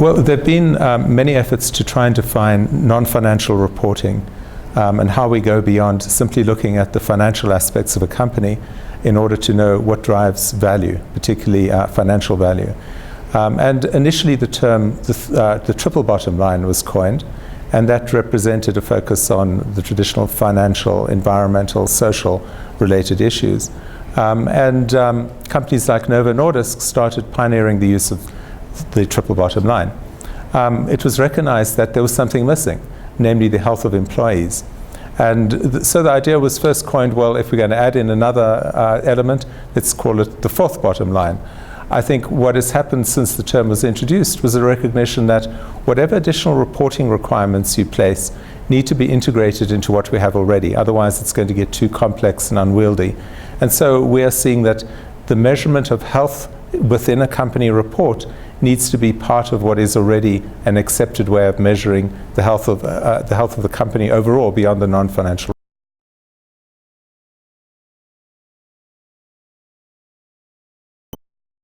Well, there have been many efforts to try and define non-financial reporting and how we go beyond simply looking at the financial aspects of a company in order to know what drives value, particularly financial value. And initially the term, the triple bottom line was coined, and that represented a focus on the traditional financial, environmental, social related issues. Companies like Novo Nordisk started pioneering the use of the triple bottom line. It was recognized that there was something missing, namely the health of employees. And so the idea was first coined, well, if we're going to add in another element, let's call it the fourth bottom line. I think what has happened since the term was introduced was a recognition that whatever additional reporting requirements you place need to be integrated into what we have already. Otherwise, it's going to get too complex and unwieldy. And so we are seeing that the measurement of health within a company report needs to be part of what is already an accepted way of measuring the health of the company overall beyond the non-financial.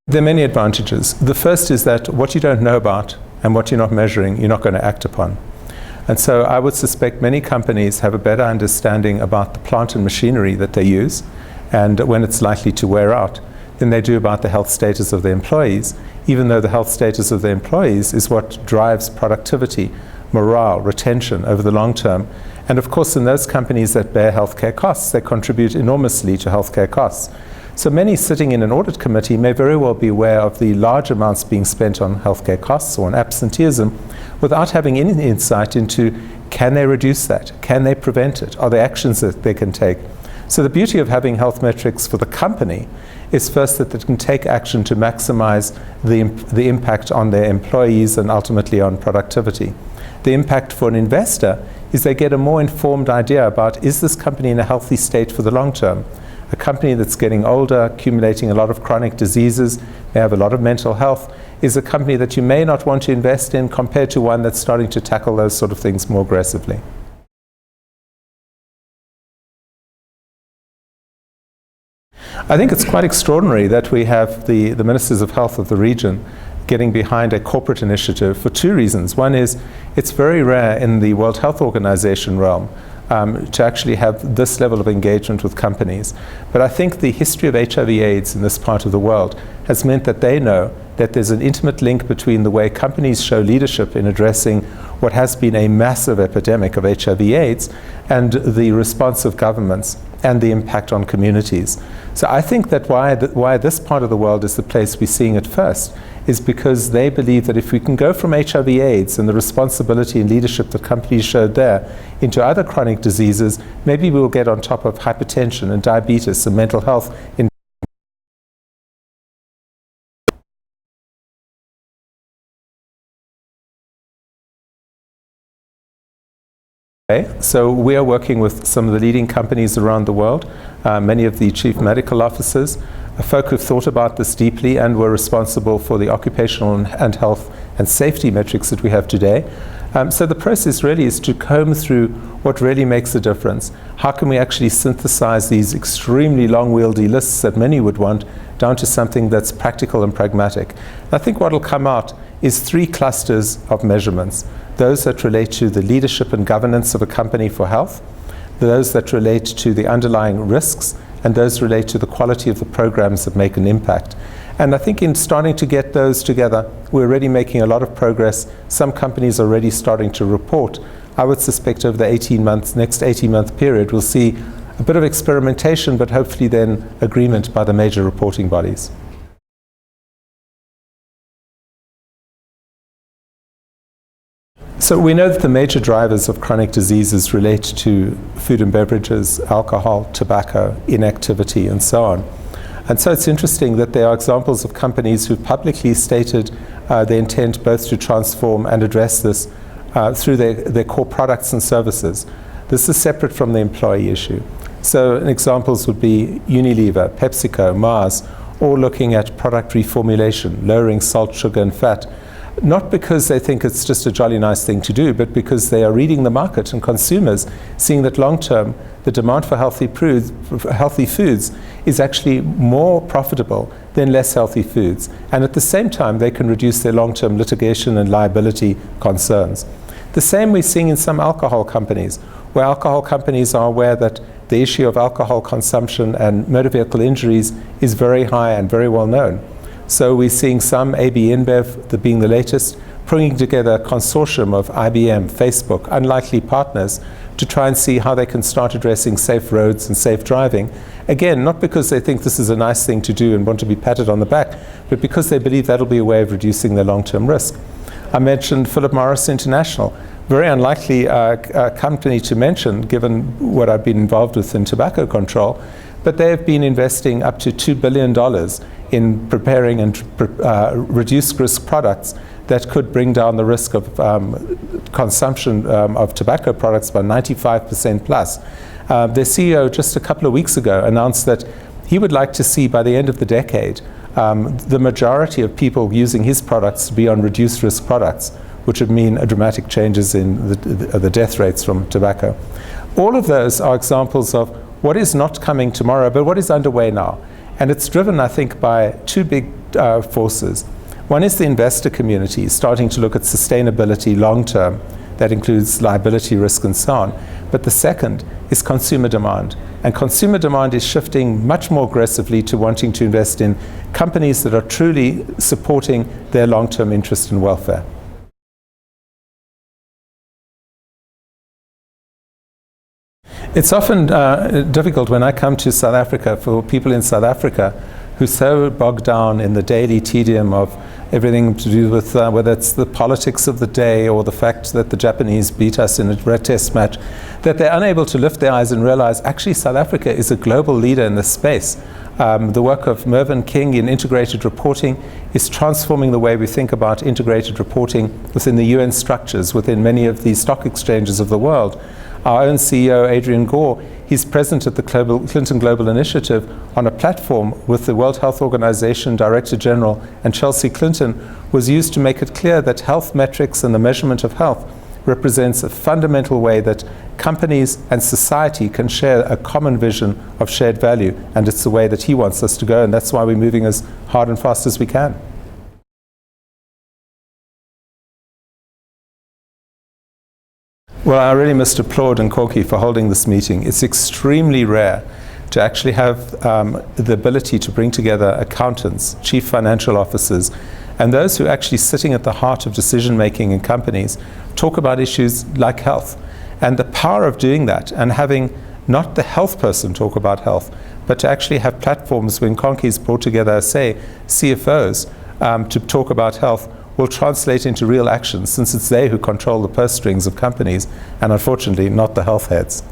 There are many advantages. The first is that what you don't know about and what you're not measuring, you're not going to act upon. And so I would suspect many companies have a better understanding about the plant and machinery that they use and when it's likely to wear out than they do about the health status of their employees, even though the health status of their employees is what drives productivity, morale, retention over the long term. And of course, in those companies that bear healthcare costs, they contribute enormously to healthcare costs. So many sitting in an audit committee may very well be aware of the large amounts being spent on healthcare costs or on absenteeism without having any insight into, can they reduce that? Can they prevent it? Are there actions that they can take? So the beauty of having health metrics for the company is first that they can take action to maximize the impact on their employees and ultimately on productivity. The impact for an investor is they get a more informed idea about, is this company in a healthy state for the long term? A company that's getting older, accumulating a lot of chronic diseases, may have a lot of mental health, is a company that you may not want to invest in compared to one that's starting to tackle those sort of things more aggressively. I think it's quite extraordinary that we have the Ministers of Health of the region getting behind a corporate initiative for two reasons. One is it's very rare in the World Health Organization realm to actually have this level of engagement with companies. But I think the history of HIV/AIDS in this part of the world has meant that they know that there's an intimate link between the way companies show leadership in addressing what has been a massive epidemic of HIV/AIDS and the response of governments and the impact on communities. So I think that why this part of the world is the place we're seeing it first is because they believe that if we can go from HIV/AIDS and the responsibility and leadership that companies showed there into other chronic diseases, maybe we'll get on top of hypertension and diabetes and mental health in So we are working with some of the leading companies around the world, many of the chief medical officers, folk who've thought about this deeply and were responsible for the occupational and health and safety metrics that we have today. So the process really is to comb through what really makes a difference. How can we actually synthesize these extremely long-wieldy lists that many would want down to something that's practical and pragmatic? I think what will come out is three clusters of measurements. Those that relate to the leadership and governance of a company for health, those that relate to the underlying risks, and those relate to the quality of the programs that make an impact. And I think in starting to get those together, we're already making a lot of progress. Some companies are already starting to report. I would suspect over the next 18-month period, we'll see a bit of experimentation, but hopefully then agreement by the major reporting bodies. So we know that the major drivers of chronic diseases relate to food and beverages, alcohol, tobacco, inactivity, and so on. And so it's interesting that there are examples of companies who publicly stated their intent both to transform and address this through their core products and services. This is separate from the employee issue. So examples would be Unilever, PepsiCo, Mars, all looking at product reformulation, lowering salt, sugar, and fat, not because they think it's just a jolly nice thing to do, but because they are reading the market and consumers seeing that long-term the demand for healthy foods is actually more profitable than then less healthy foods. And at the same time, they can reduce their long-term litigation and liability concerns. The same we're seeing in some alcohol companies, where alcohol companies are aware that the issue of alcohol consumption and motor vehicle injuries is very high and very well known. So we're seeing some, AB InBev being the latest, bringing together a consortium of IBM, Facebook, unlikely partners to try and see how they can start addressing safe roads and safe driving. Again, not because they think this is a nice thing to do and want to be patted on the back, but because they believe that'll be a way of reducing their long-term risk. I mentioned Philip Morris International, very unlikely company to mention given what I've been involved with in tobacco control, but they have been investing up to $2 billion in preparing and reduced risk products that could bring down the risk of consumption of tobacco products by 95% plus. Their CEO just a couple of weeks ago announced that he would like to see by the end of the decade the majority of people using his products to be on reduced risk products, which would mean dramatic changes in the death rates from tobacco. All of those are examples of what is not coming tomorrow, but what is underway now. And it's driven, I think, by two big forces. One is the investor community starting to look at sustainability long term. That includes liability risk and so on. But the second is consumer demand. And consumer demand is shifting much more aggressively to wanting to invest in companies that are truly supporting their long-term interest and welfare. It's often difficult when I come to South Africa for people in South Africa who are so bogged down in the daily tedium of everything to do with whether it's the politics of the day or the fact that the Japanese beat us in a test match, that they're unable to lift their eyes and realize actually South Africa is a global leader in this space. The work of Mervyn King in integrated reporting is transforming the way we think about integrated reporting within the UN structures, within many of the stock exchanges of the world. Our own CEO, Adrian Gore, he's present at the Clinton Global Initiative on a platform with the World Health Organization Director General and Chelsea Clinton, was used to make it clear that health metrics and the measurement of health represents a fundamental way that companies and society can share a common vision of shared value, and it's the way that he wants us to go, and that's why we're moving as hard and fast as we can. Well, I really must applaud Nkonki for holding this meeting. It's extremely rare to actually have the ability to bring together accountants, chief financial officers, and those who are actually sitting at the heart of decision-making in companies talk about issues like health. And the power of doing that and having not the health person talk about health, but to actually have platforms when Nkonki's brought together, say, CFOs to talk about health, will translate into real action, since it's they who control the purse strings of companies and unfortunately not the health heads.